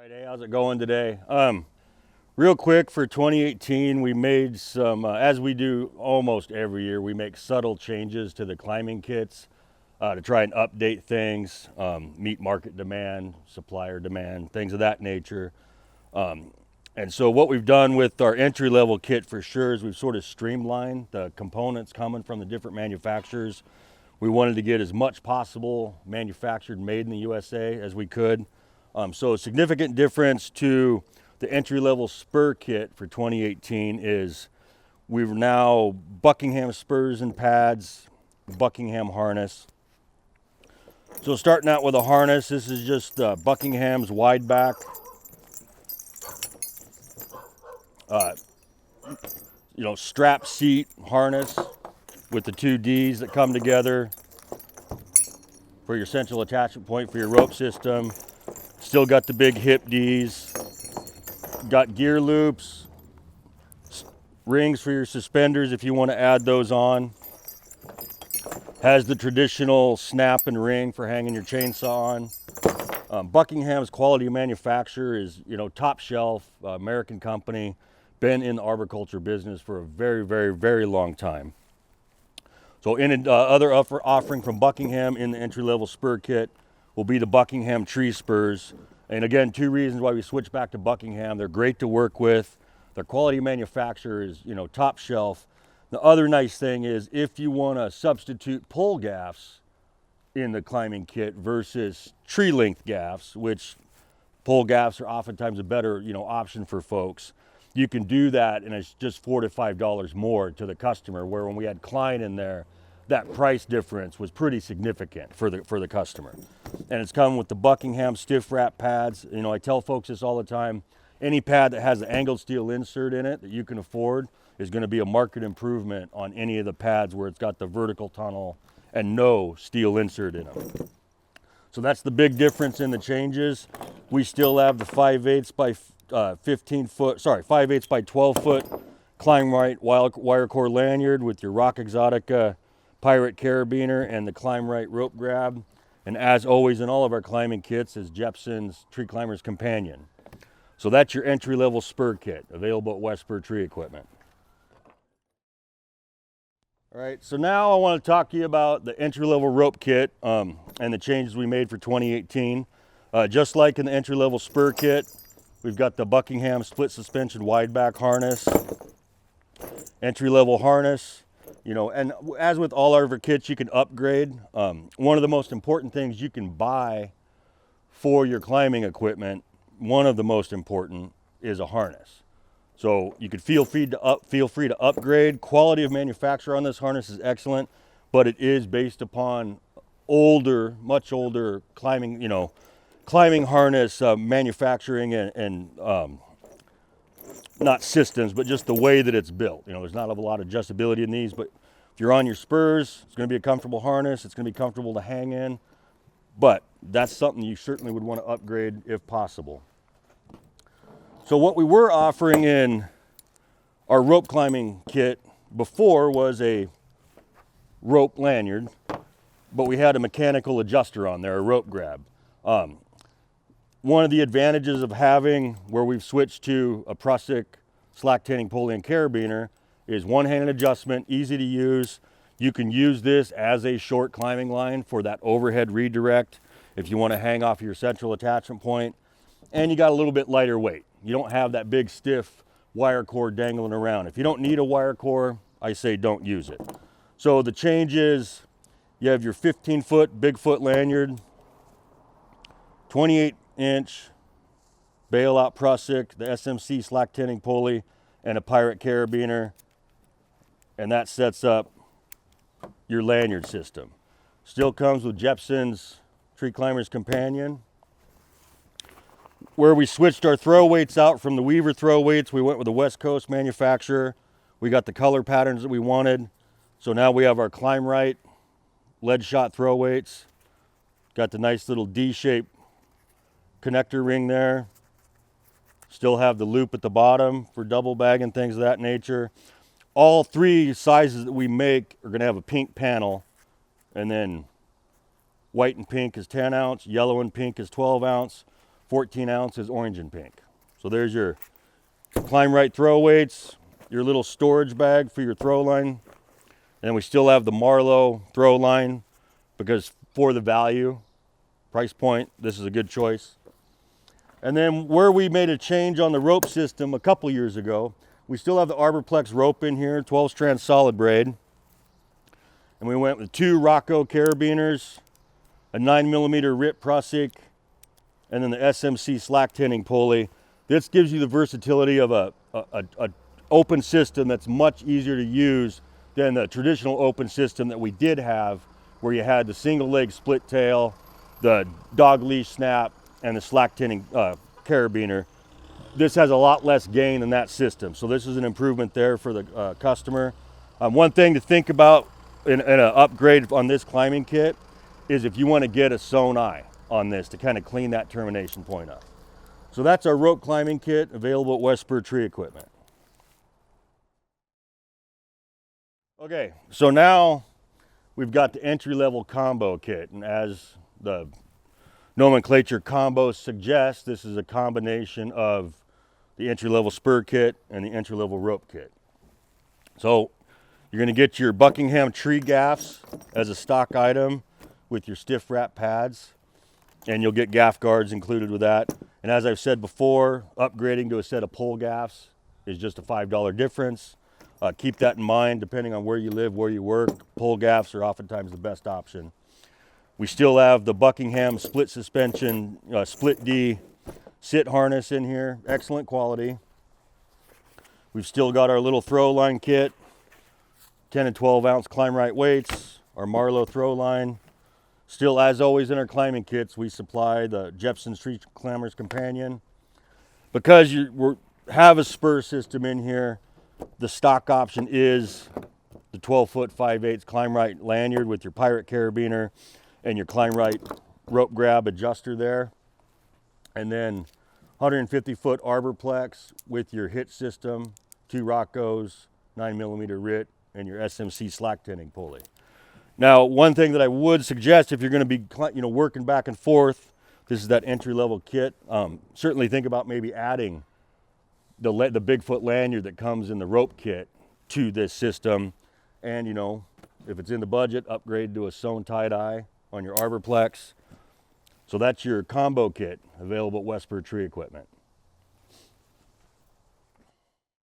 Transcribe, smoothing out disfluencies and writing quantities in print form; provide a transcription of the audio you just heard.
right, hey, how's it going today? Real quick, for 2018, we made some, as we do almost every year, we make subtle changes to the climbing kits to try and update things, meet market demand, supplier demand, things of that nature. And so what we've done with our entry-level kit for sure is we've sort of streamlined the components coming from the different manufacturers. We wanted to get as much possible manufactured, made in the USA as we could. So a significant difference to the entry-level spur kit for 2018 is we've now Buckingham spurs and pads, Buckingham harness. So starting out with a harness, this is just Buckingham's wide back. Strap seat harness with the two Ds that come together for your central attachment point for your rope system. Still got the big hip Ds. Got gear loops, rings for your suspenders if you want to add those on. Has the traditional snap and ring for hanging your chainsaw on. Buckingham's quality of manufacture is, top shelf, American company, been in the arboriculture business for a very, very, very long time. So in other offering from Buckingham in the entry-level spur kit will be the Buckingham tree spurs. And again, two reasons why we switched back to Buckingham. They're great to work with. Their quality of manufacture is, top shelf. The other nice thing is if you want to substitute pole gaffs in the climbing kit versus tree length gaffs, which pole gaffs are oftentimes a better, option for folks, you can do that, and it's just $4 to $5 more to the customer, where when we had Klein in there, that price difference was pretty significant for the customer. And it's come with the Buckingham stiff wrap pads. I tell folks this all the time. Any pad that has an angled steel insert in it that you can afford is going to be a market improvement on any of the pads where it's got the vertical tunnel and no steel insert in them. So that's the big difference in the changes. We still have the 5/8 by 5/8 by 12 foot Climb Right wire core lanyard with your Rock Exotica Pirate carabiner and the Climb Right rope grab. And as always in all of our climbing kits is Jeppson's Tree Climber's Companion. So that's your entry-level spur kit, available at WesSpur Tree Equipment. All right, so now I want to talk to you about the entry-level rope kit and the changes we made for 2018. Just like in the entry-level spur kit, we've got the Buckingham split suspension wide back harness, entry-level harness. And as with all our kits, you can upgrade. One of the most important things you can buy for your climbing equipment, one of the most important, is a harness. So you could feel free to upgrade. Quality of manufacture on this harness is excellent, but it is based upon much older climbing harness manufacturing and not systems, but just the way that it's built. There's not a lot of adjustability in these, but if you're on your spurs, it's going to be a comfortable harness. It's going to be comfortable to hang in, but that's something you certainly would want to upgrade if possible. So what we were offering in our rope climbing kit before was a rope lanyard, but we had a mechanical adjuster on there, a rope grab. One of the advantages of having where we've switched to a Prusik slack taining pulley and carabiner is one-handed adjustment, easy to use. You can use this as a short climbing line for that overhead redirect if you want to hang off your central attachment point, and you got a little bit lighter weight. You don't have that big stiff wire cord dangling around. If you don't need a wire cord, I say don't use it. So the change is you have your 15-foot Bigfoot lanyard, 28-inch bailout Prusik, the SMC slack taining pulley, and a Pirate carabiner, and that sets up your lanyard system. Still comes with Jeppson's Tree Climber's Companion. Where we switched our throw weights out from the Weaver throw weights, we went with the West Coast manufacturer. We got the color patterns that we wanted. So now we have our Climb Right lead shot throw weights. Got the nice little D-shaped connector ring there. Still have the loop at the bottom for double bag and things of that nature. All three sizes that we make are going to have a pink panel, and then white and pink is 10 ounce, yellow and pink is 12 ounce. 14 ounces, orange and pink. So there's your Climb Right throw weights, your little storage bag for your throw line. And we still have the Marlow throw line because for the value, price point, this is a good choice. And then where we made a change on the rope system a couple years ago, we still have the Arborplex rope in here, 12 strand solid braid. And we went with 2 Rocco carabiners, a 9mm Rip Prusik, and then the SMC slack tinning pulley. This gives you the versatility of a open system that's much easier to use than the traditional open system that we did have, where you had the single leg split tail, the dog leash snap, and the slack tinning carabiner. This has a lot less gain than that system, so this is an improvement there for the customer. One thing to think about in an upgrade on this climbing kit is if you want to get a sewn eye on this to kind of clean that termination point up. So that's our rope climbing kit available at WesSpur Tree Equipment. Okay, so now we've got the entry-level combo kit, and as the nomenclature combo suggests, this is a combination of the entry-level spur kit and the entry-level rope kit. So you're going to get your Buckingham tree gaffs as a stock item with your stiff wrap pads, and you'll get gaff guards included with that. And as I've said before, upgrading to a set of pole gaffs is just a $5 difference. Keep that in mind. Depending on where you live, where you work, pole gaffs are oftentimes the best option. We still have the Buckingham split suspension, split D sit harness in here, excellent quality. We've still got our little throw line kit, 10 and 12 ounce Climb Right weights, our Marlow throw line. Still, as always in our climbing kits, we supply the Jepson Street Climbers Companion. Because we have a spur system in here, the stock option is the 12-foot 5/8 Climb Right lanyard with your Pirate carabiner and your Climb Right rope grab adjuster there. And then 150-foot Arborplex with your hitch system, 2 Roccos, 9mm Rit, and your SMC slack tinning pulley. Now, one thing that I would suggest if you're going to be working back and forth, this is that entry-level kit. Certainly think about maybe adding the Bigfoot lanyard that comes in the rope kit to this system. And, if it's in the budget, upgrade to a sewn tie-dye on your Arborplex. So that's your combo kit available at WesSpur Tree Equipment.